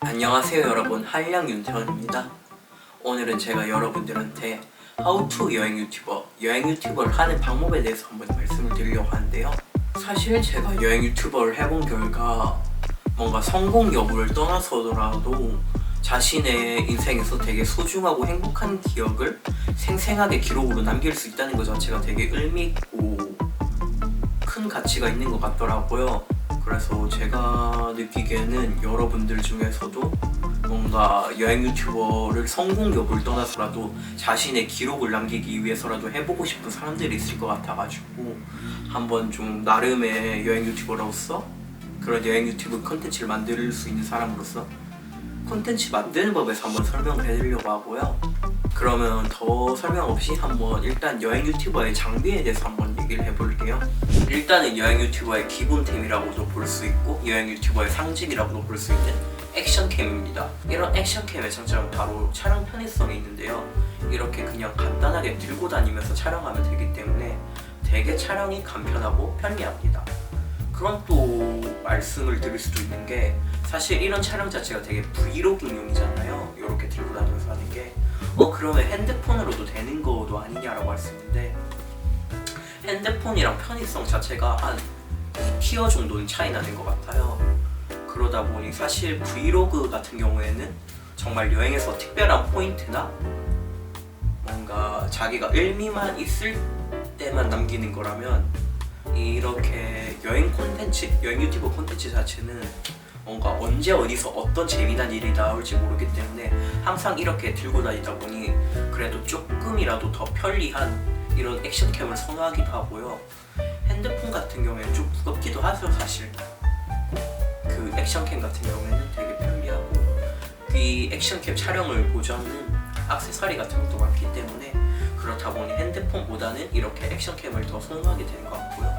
안녕하세요 여러분, 한량 윤태원입니다. 오늘은 제가 여러분들한테 How to 여행 유튜버를 하는 방법에 대해서 한번 말씀을 드리려고 하는데요. 사실 제가 여행 유튜버를 해본 결과 뭔가 성공 여부를 떠나서더라도 자신의 인생에서 되게 소중하고 행복한 기억을 생생하게 기록으로 남길 수 있다는 것 자체가 되게 의미있고 큰 가치가 있는 것 같더라고요. 그래서 제가 느끼기에는 여러분들 중에서도 뭔가 여행 유튜버를 성공 여부를 떠나서라도 자신의 기록을 남기기 위해서라도 해보고 싶은 사람들이 있을 것 같아가지고 한번 좀 나름의 여행 유튜버로서 그런 여행 유튜브 콘텐츠를 만들 수 있는 사람으로서 콘텐츠 만드는 법에서 한번 설명을 해드리려고 하고요. 그러면 더 설명 없이 한번 일단 여행 유튜버의 장비에 대해서 한번 얘기를 해볼게요. 일단은 여행 유튜버의 기본템이라고도 볼 수 있고 여행 유튜버의 상징이라고도 볼 수 있는 액션캠입니다. 이런 액션캠의 장점은 바로 촬영 편의성이 있는데요. 이렇게 그냥 간단하게 들고 다니면서 촬영하면 되기 때문에 되게 촬영이 간편하고 편리합니다. 그럼 또 말씀을 드릴 수도 있는 게 사실 이런 촬영 자체가 되게 브이로그용이잖아요. 이렇게 들고 다니면서 하는 게 그러면 핸드폰으로도 되는 거도 아니냐라고 할 수 있는데 핸드폰이랑 편의성 자체가 한 2티어 정도는 차이 나는 것 같아요. 그러다 보니 사실 브이로그 같은 경우에는 정말 여행에서 특별한 포인트나 뭔가 자기가 의미만 있을 때만 남기는 거라면 이렇게 여행 유튜버 콘텐츠 자체는 뭔가 언제 어디서 어떤 재미난 일이 나올지 모르기 때문에 항상 이렇게 들고 다니다 보니 그래도 조금이라도 더 편리한 이런 액션캠을 선호하기도 하고요. 핸드폰 같은 경우에는 좀 무겁기도 하죠 사실. 그 액션캠 같은 경우에는 되게 편리하고 이 액션캠 촬영을 보조하는 액세서리 같은 것도 많기 때문에 그렇다 보니 핸드폰보다는 이렇게 액션캠을 더 선호하게 되는 것 같고요.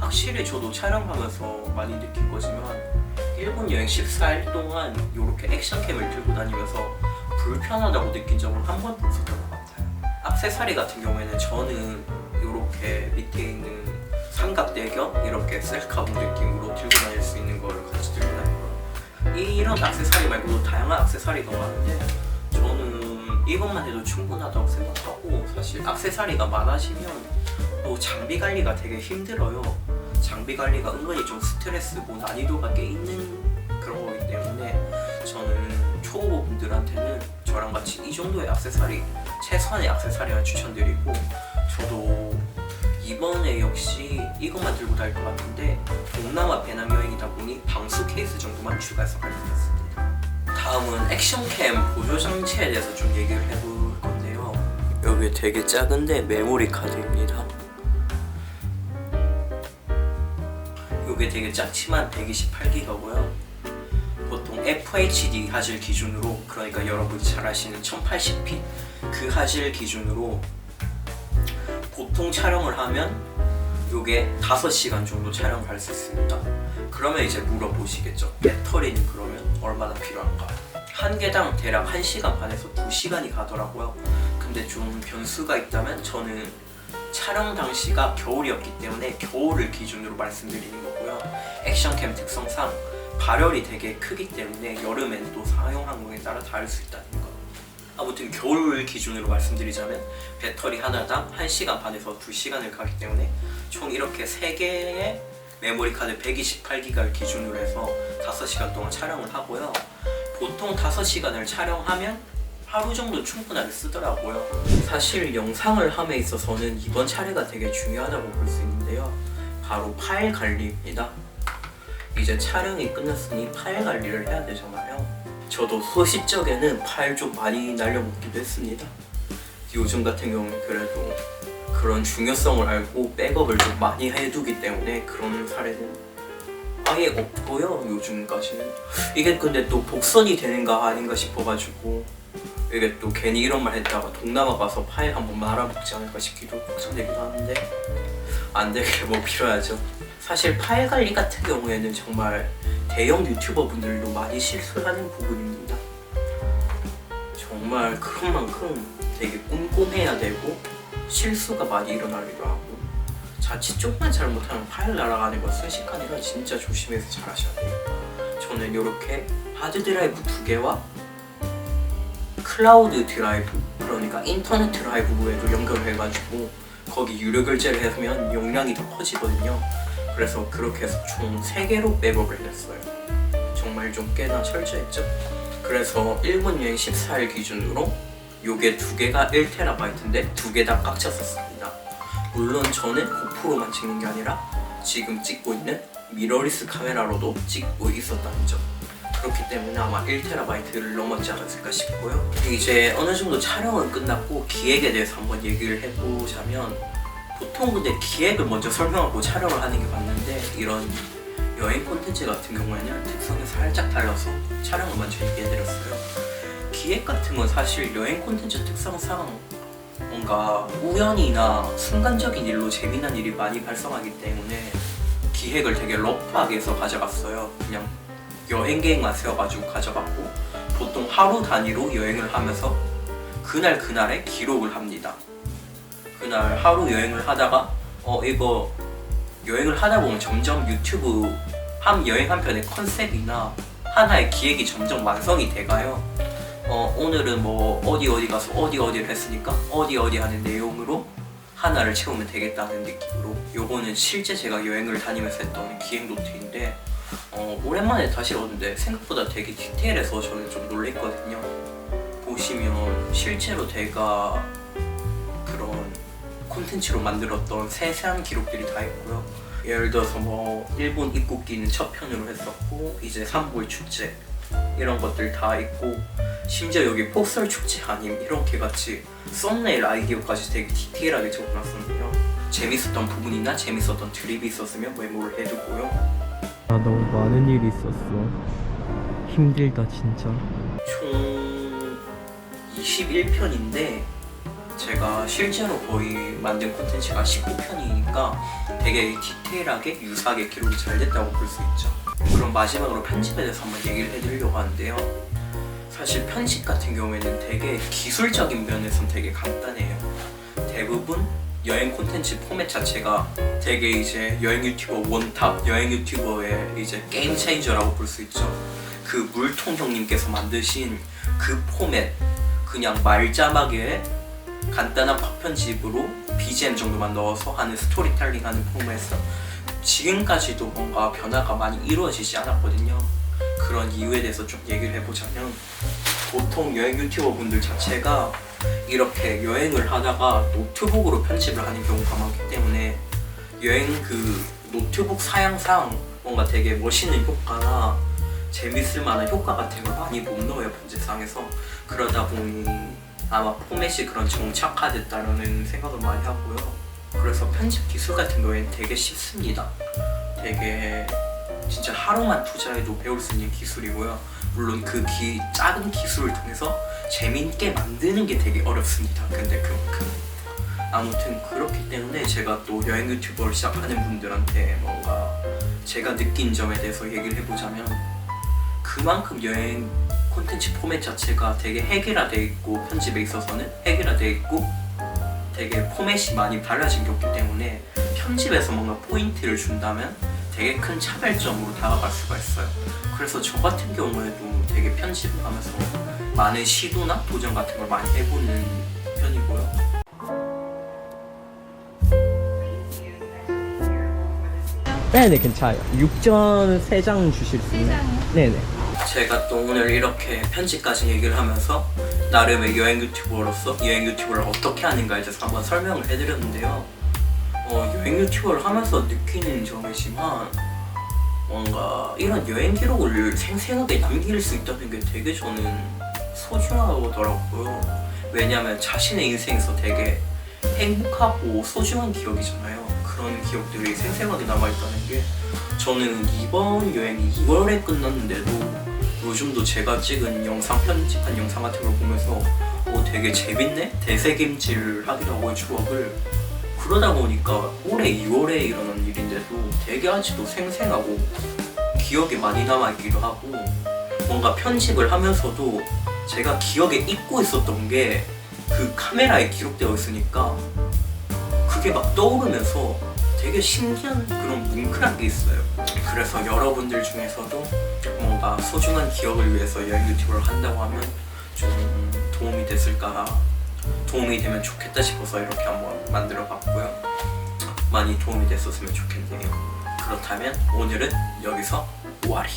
확실히 저도 촬영하면서 많이 느낀 거지만 일본 여행 14일 동안 이렇게 액션캠을 들고 다니면서 불편하다고 느낀 적은 한 번도 없었던 것 같아요. 액세서리 같은 경우에는 저는 이렇게 밑에 있는 삼각대겸 이렇게 셀카봉 느낌으로 들고 다닐 수 있는 걸 같이 들고 다니고요. 이런 액세서리 말고도 다양한 액세서리가 많은데 저는 이것만 해도 충분하다고 생각하고 사실 액세서리가 많아지면 또 장비 관리가 되게 힘들어요. 장비 관리가 은근히 좀 스트레스고 난이도가 꽤 있는 그런 거기 때문에 저는 초보분들한테는 저랑 같이 이 정도의 액세서리, 최소한의 액세서리만 추천드리고 저도 이번에 역시 이것만 들고 다닐 것 같은데 동남아 배낭 여행이다 보니 방수 케이스 정도만 추가해서 가져왔습니다. 다음은 액션캠 보조 장치에 대해서 좀 얘기를 해볼 건데요. 여기 되게 작은데 메모리 카드입니다. 이게 되게 작지만 128기가고요. 보통 FHD 화질 기준으로 그러니까 여러분이 잘 아시는 1080p 그 화질 기준으로 보통 촬영을 하면 이게 5시간 정도 촬영을 할 수 있습니다. 그러면 이제 물어보시겠죠. 배터리는 그러면 얼마나 필요한가? 한 개당 대략 1시간 반에서 2시간이 가더라고요. 근데 좀 변수가 있다면 저는 촬영 당시가 겨울이었기 때문에 겨울을 기준으로 말씀드리는 거고요. 액션캠 특성상 발열이 되게 크기 때문에 여름엔 또 사용 환경에 따라 다를 수 있다는 거. 아무튼 겨울 기준으로 말씀드리자면 배터리 하나당 1시간 반에서 2시간을 가기 때문에 총 이렇게 3개의 메모리 카드 128기가를 기준으로 해서 5시간 동안 촬영을 하고요. 보통 5시간을 촬영하면 하루 정도 충분하게 쓰더라고요. 사실 영상을 함에 있어서는 이번 차례가 되게 중요하다고 볼 수 있는데요. 바로 파일 관리입니다. 이제 촬영이 끝났으니 파일 관리를 해야 되잖아요. 저도 소시적에는 파일 좀 많이 날려먹기도 했습니다. 요즘 같은 경우는 그래도 그런 중요성을 알고 백업을 좀 많이 해두기 때문에 그런 사례는 아예 없고요. 요즘까지는 이게 근데 또 복선이 되는가 아닌가 싶어가지고 이게 또 괜히 이런 말 했다가 동남아 가서 파일 한번 말아먹지 않을까 싶기도 걱정되기도 하는데 안 되게 뭐 필요하죠. 사실 파일 관리 같은 경우에는 정말 대형 유튜버 분들도 많이 실수하는 부분입니다. 정말 그런 만큼 되게 꼼꼼해야 되고 실수가 많이 일어나기도 하고 자칫 조금만 잘못하면 파일 날아가는 건 순식간이라 진짜 조심해서 잘 하셔야 돼요. 저는 저는 이렇게 하드 드라이브 2개와 클라우드 드라이브, 그러니까 인터넷 드라이브에도 연결을 해가지고 거기 유료 결제를 하면 용량이 더 커지거든요. 그래서 그렇게 해서 총 3개로 백업을 했어요. 정말 좀 꽤나 철저했죠. 그래서 일본 여행 14일 기준으로 요게 2개가 1TB인데 2개 다 꽉 찼었습니다. 물론 저는 고프로만 찍는 게 아니라 지금 찍고 있는 미러리스 카메라로도 찍고 있었다는 점. 그렇기 때문에 아마 1TB를 넘었지 않았을까 싶고요. 이제 어느 정도 촬영은 끝났고 기획에 대해서 한번 얘기를 해보자면, 보통 근데 기획을 먼저 설명하고 촬영을 하는 게 맞는데 이런 여행 콘텐츠 같은 경우에는 특성이 살짝 달라서 촬영을 먼저 얘기해드렸어요. 기획 같은 건 사실 여행 콘텐츠 특성상 뭔가 우연이나 순간적인 일로 재미난 일이 많이 발생하기 때문에 기획을 되게 러프하게 해서 가져갔어요. 그냥 여행 계획만 세워가지고 가져갔고, 보통 하루 단위로 여행을 하면서 그날 그날의 기록을 합니다. 그날 하루 여행을 하다가 이거 여행을 하다 보면 점점 유튜브 여행 한 편의 컨셉이나 하나의 기획이 점점 완성이 돼가요. 오늘은 뭐 어디 가서 어디를 했으니까 어디 하는 내용으로 하나를 채우면 되겠다는 느낌으로, 요거는 실제 제가 여행을 다니면서 했던 기획 노트인데 오랜만에 다시 읽었는데 생각보다 되게 디테일해서 저는 좀 놀랬거든요. 보시면 실제로 제가 그런 콘텐츠로 만들었던 세세한 기록들이 다 있고요. 예를 들어서 뭐 일본 입국기는 첫 편으로 했었고, 이제 삼볼 축제 이런 것들 다 있고, 심지어 여기 폭설 축제 아님 이렇게 같이 썸네일 아이디어까지 되게 디테일하게 적어놨었는데요. 재밌었던 부분이나 재밌었던 드립이 있었으면 메모를 해두고요. 너무 많은 일이 있었어. 힘들다 진짜. 총 21편인데 제가 실제로 거의 만든 콘텐츠가 19편이니까 되게 디테일하게 유사하게 기록이 잘 됐다고 볼 수 있죠. 그럼 마지막으로 편집에 대해서 한번 얘기를 해드리려고 하는데요. 사실 편집 같은 경우에는 되게 기술적인 면에서는 되게 간단해요. 대부분 여행 콘텐츠 포맷 자체가 되게 이제 여행 유튜버 원탑, 여행 유튜버의 이제 게임 체인저라고 볼 수 있죠. 그 물통 형님께서 만드신 그 포맷, 그냥 말자막에 간단한 팝편집으로 BGM 정도만 넣어서 하는 스토리텔링 하는 포맷에서 지금까지도 뭔가 변화가 많이 이루어지지 않았거든요. 그런 이유에 대해서 좀 얘기를 해보자면, 보통 여행 유튜버 분들 자체가 이렇게 여행을 하다가 노트북으로 편집을 하는 경우가 많기 때문에 여행 그 노트북 사양상 뭔가 되게 멋있는 효과나 재밌을 만한 효과 같은 걸 많이 못 넣어요, 편집상에서. 그러다 보니 아마 포맷이 그런 정착화됐다는 생각을 많이 하고요. 그래서 편집 기술 같은 경우에는 되게 쉽습니다. 되게 진짜 하루만 투자해도 배울 수 있는 기술이고요. 물론 그 작은 기술을 통해서 재밌게 만드는 게 되게 어렵습니다. 근데 그만큼 아무튼 그렇기 때문에 제가 또 여행 유튜버를 시작하는 분들한테 뭔가 제가 느낀 점에 대해서 얘기를 해보자면, 그만큼 여행 콘텐츠 포맷 자체가 되게 획일화되어 있고, 편집에 있어서는 획일화되어 있고 되게 포맷이 많이 달라진 게 없기 때문에 편집에서 뭔가 포인트를 준다면 되게 큰 차별점으로 다가갈 수가 있어요. 그래서 저 같은 경우에도 되게 편집을 하면서 많은 시도나 도전 같은 걸 많이 해보는 편이고요. 네네 괜찮아요. 육전 3장 주실 수 있나요? 네네. 제가 또 오늘 이렇게 편집까지 얘기를 하면서 나름의 여행 유튜버로서 여행 유튜버를 어떻게 하는가에 대해서 한번 설명을 해드렸는데요. 여행 유튜버를 하면서 느끼는 점이지만 뭔가 이런 여행 기록을 생생하게 남길 수 있다는 게 되게 저는 소중하더라고요. 왜냐하면 자신의 인생에서 되게 행복하고 소중한 기억이잖아요. 그런 기억들이 생생하게 남아있다는 게, 저는 이번 여행이 2월에 끝났는데도 요즘도 제가 찍은 영상, 편집한 영상 같은 걸 보면서 되게 재밌네? 되새김질 하기도 하고 추억을. 그러다 보니까 올해 2월에 일어난 일인데도 되게 아직도 생생하고 기억에 많이 남아있기도 하고, 뭔가 편집을 하면서도 제가 기억에 잊고 있었던 게 그 카메라에 기록되어 있으니까 그게 막 떠오르면서 되게 신기한 그런 뭉클한 게 있어요. 그래서 여러분들 중에서도 뭔가 무엇보다 소중한 기억을 위해서 여행 유튜브를 한다고 하면 좀 도움이 됐을까, 도움이 되면 좋겠다 싶어서 이렇게 한번 만들어 봤고요. 많이 도움이 됐었으면 좋겠네요. 그렇다면 오늘은 여기서終わり